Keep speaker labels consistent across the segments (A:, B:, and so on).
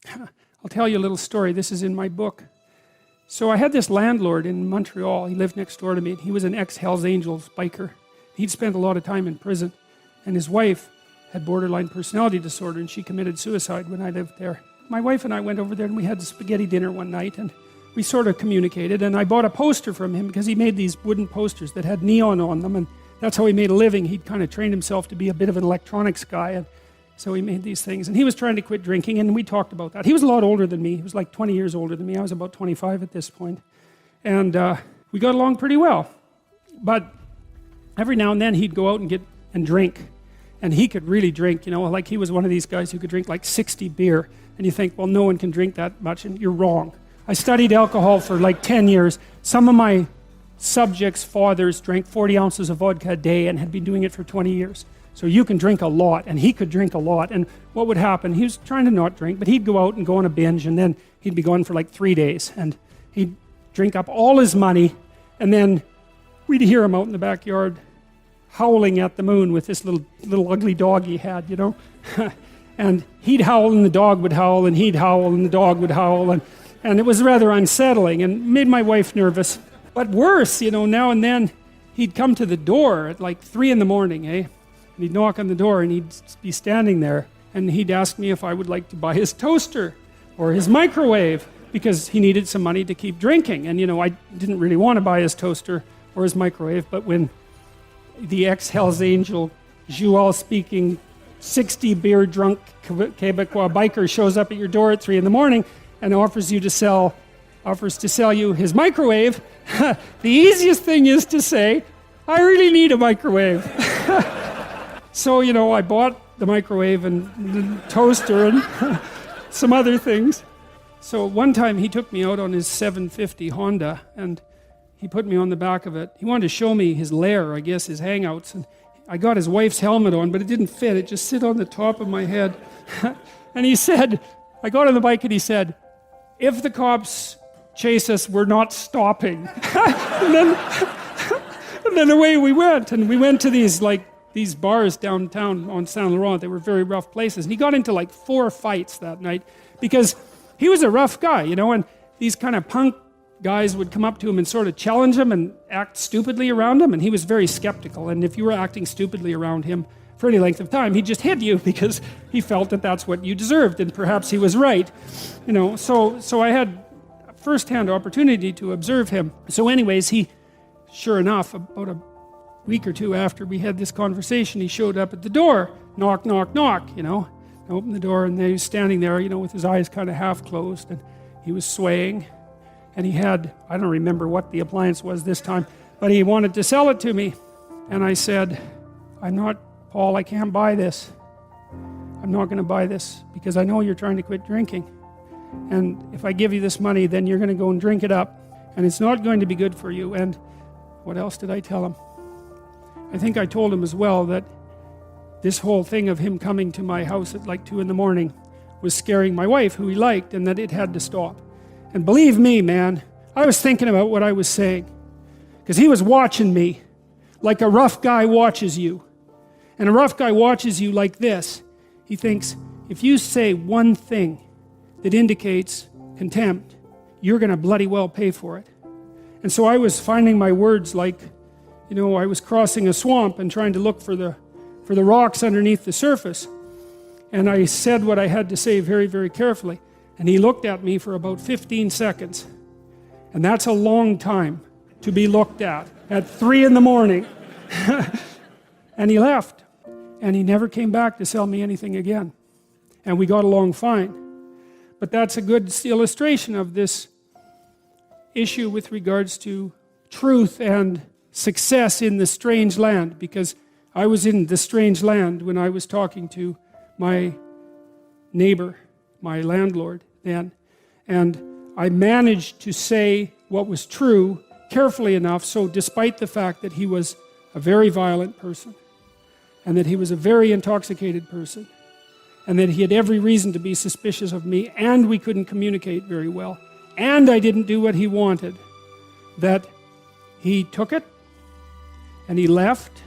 A: I'll tell you a little story. This is in my book. So I had this landlord in Montreal. He lived next door to me. He was an ex-Hells Angels biker. He'd spent a lot of time in prison. And his wife had borderline personality disorder, and she committed suicide when I lived there. My wife and I went over there, and we had spaghetti dinner one night, and we sort of communicated. And I bought a poster from him because he made these wooden posters that had neon on them, and that's how he made a living. He'd kind of trained himself to be a bit of an electronics guy, and so he made these things. And he was trying to quit drinking, and we talked about that. He was a lot older than me. He was like 20 years older than me. I was about 25 at this point. And we got along pretty well. But every now and then he'd go out and drink. And he could really drink, you know, like he was one of these guys who could drink like 60 beer. And you think, well, no one can drink that much, and you're wrong. I studied alcohol for like 10 years. Some of my subjects' fathers drank 40 ounces of vodka a day and had been doing it for 20 years. So you can drink a lot, and he could drink a lot. And what would happen, he was trying to not drink, but he'd go out and go on a binge, and then he'd be gone for like 3 days. And he'd drink up all his money, and then we'd hear him out in the backyard howling at the moon with this little ugly dog he had, you know. And he'd howl, and the dog would howl, and he'd howl, and the dog would howl. And it was rather unsettling and made my wife nervous. But worse, you know, now and then he'd come to the door at like 3 in the morning, And he'd knock on the door, and he'd be standing there, and he'd ask me if I would like to buy his toaster or his microwave, because he needed some money to keep drinking. And you know, I didn't really want to buy his toaster or his microwave, but when the ex-Hells Angel, Joual speaking, 60 beer drunk Quebecois biker shows up at your door at 3 in the morning and offers to sell you his microwave, the easiest thing is to say, I really need a microwave. So, you know, I bought the microwave and the toaster and some other things. So one time he took me out on his 750 Honda, and he put me on the back of it. He wanted to show me his lair, I guess, his hangouts. And I got his wife's helmet on, but it didn't fit. It just sit on the top of my head. And he said, I got on the bike and he said, if the cops chase us, we're not stopping. and then away we went. And we went to these bars downtown on Saint Laurent. They were very rough places. And he got into like 4 fights that night because he was a rough guy, you know, and these kind of punk guys would come up to him and sort of challenge him and act stupidly around him, and he was very skeptical. And if you were acting stupidly around him for any length of time, he'd just hit you because he felt that that's what you deserved, and perhaps he was right, you know. So I had a first-hand opportunity to observe him. So anyways, he, sure enough, about a week or 2 after we had this conversation, he showed up at the door, knock, knock, knock, you know. I opened the door, and he was standing there, you know, with his eyes kind of half closed, and he was swaying. And he had, I don't remember what the appliance was this time, but he wanted to sell it to me. And I said, Paul, I can't buy this. I'm not going to buy this because I know you're trying to quit drinking. And if I give you this money, then you're going to go and drink it up. And it's not going to be good for you. And what else did I tell him? I think I told him as well that this whole thing of him coming to my house at like 2 in the morning was scaring my wife, who he liked, and that it had to stop. And believe me, man, I was thinking about what I was saying, because he was watching me like a rough guy watches you. And a rough guy watches you like this. He thinks, if you say one thing that indicates contempt, you're going to bloody well pay for it. And so I was finding my words like, you know, I was crossing a swamp and trying to look for the rocks underneath the surface. And I said what I had to say very, very carefully. And he looked at me for about 15 seconds. And that's a long time to be looked at 3 in the morning. And he left. And he never came back to sell me anything again. And we got along fine. But that's a good illustration of this issue with regards to truth and success in the strange land. Because I was in the strange land when I was talking to my neighbor, my landlord then, and I managed to say what was true carefully enough, so despite the fact that he was a very violent person, and that he was a very intoxicated person, and that he had every reason to be suspicious of me, and we couldn't communicate very well, and I didn't do what he wanted, that he took it, and he left,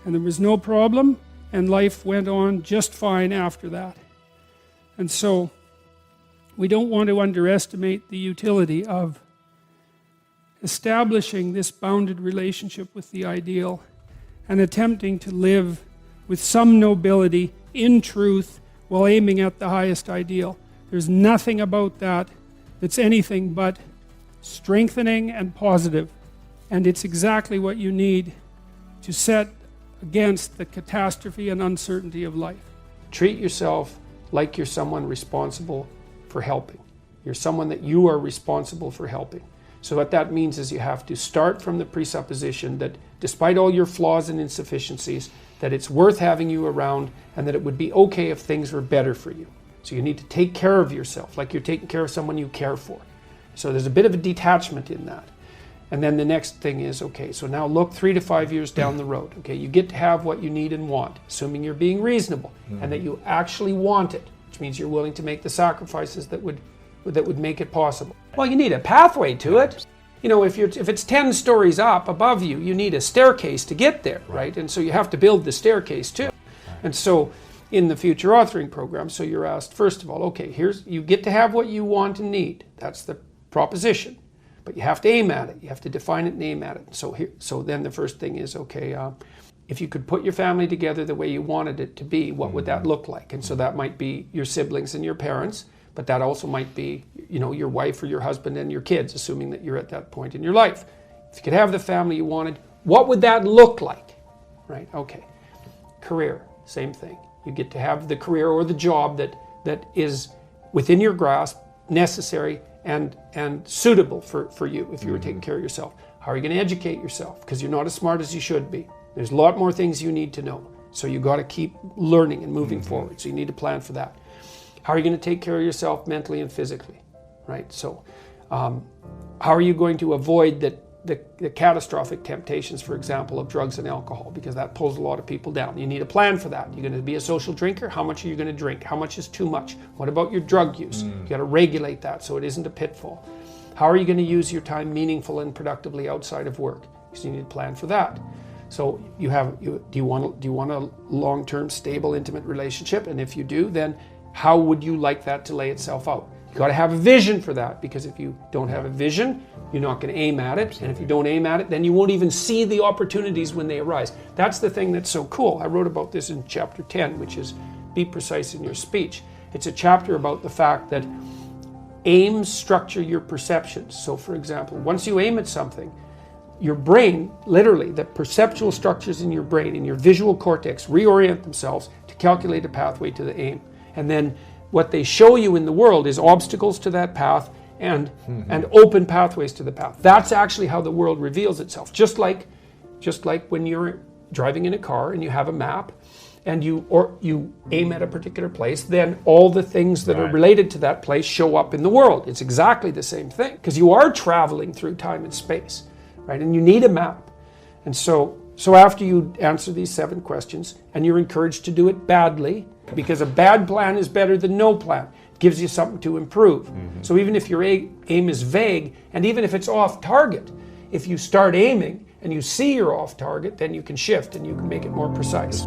A: and there was no problem, and life went on just fine after that. And so we don't want to underestimate the utility of establishing this bounded relationship with the ideal and attempting to live with some nobility in truth while aiming at the highest ideal. There's nothing about that that's anything but strengthening and positive, and it's exactly what you need to set against the catastrophe and uncertainty of life. Treat yourself like you're someone responsible for helping. You're someone that you are responsible for helping. So what that means is you have to start from the presupposition that despite all your flaws and insufficiencies, that it's worth having you around and that it would be okay if things were better for you. So you need to take care of yourself like you're taking care of someone you care for. So there's a bit of a detachment in that. And then the next thing is, okay, so now look 3 to 5 years down the road. Okay, you get to have what you need and want, assuming you're being reasonable and that you actually want it, which means you're willing to make the sacrifices that would make it possible. Well, you need a pathway to it. You know, if it's 10 stories up above you, you need a staircase to get there, right? And so you have to build the staircase too. And so in the future authoring program, so you're asked, first of all, okay, you get to have what you want and need. That's the proposition. But you have to aim at it. You have to define it and aim at it. So then the first thing is, okay, if you could put your family together the way you wanted it to be, what would that look like? And so that might be your siblings and your parents, but that also might be, you know, your wife or your husband and your kids, assuming that you're at that point in your life. If you could have the family you wanted, what would that look like? Right? Okay. Career, same thing. You get to have the career or the job that is within your grasp, necessary, and suitable for you if you were taking care of yourself. How are you going to educate yourself? Because you're not as smart as you should be. There's a lot more things you need to know. So you got to keep learning and moving forward. So you need to plan for that. How are you going to take care of yourself mentally and physically? Right? So how are you going to avoid the catastrophic temptations, for example, of drugs and alcohol? Because that pulls a lot of people down. You need a plan for that. You're going to be a social drinker. How much are you going to drink? How much is too much? What about your drug use? You got to regulate that so it isn't a pitfall. How are you going to use your time meaningful and productively outside of work? Because you need a plan for that. So do you want a long-term, stable, intimate relationship? And if you do, then how would you like that to lay itself out? You got to have a vision for that, because if you don't have a vision, you're not going to aim at it. And if you don't aim at it, then you won't even see the opportunities when they arise. That's the thing that's so cool. I wrote about this in chapter 10, which is be precise in your speech. It's a chapter about the fact that aims structure your perceptions. So for example, once you aim at something, your brain, literally, the perceptual structures in your brain, in your visual cortex, reorient themselves to calculate a pathway to the aim. And then what they show you in the world is obstacles to that path and open pathways to the path. That's actually how the world reveals itself. Just like when you're driving in a car and you have a map and you aim at a particular place, then all the things that are related to that place show up in the world. It's exactly the same thing, because you are traveling through time and space, right? And you need a map. And so after you answer these 7 questions, and you're encouraged to do it badly, because a bad plan is better than no plan. It gives you something to improve. So even if your aim is vague, and even if it's off target, if you start aiming and you see you're off target, then you can shift and you can make it more precise.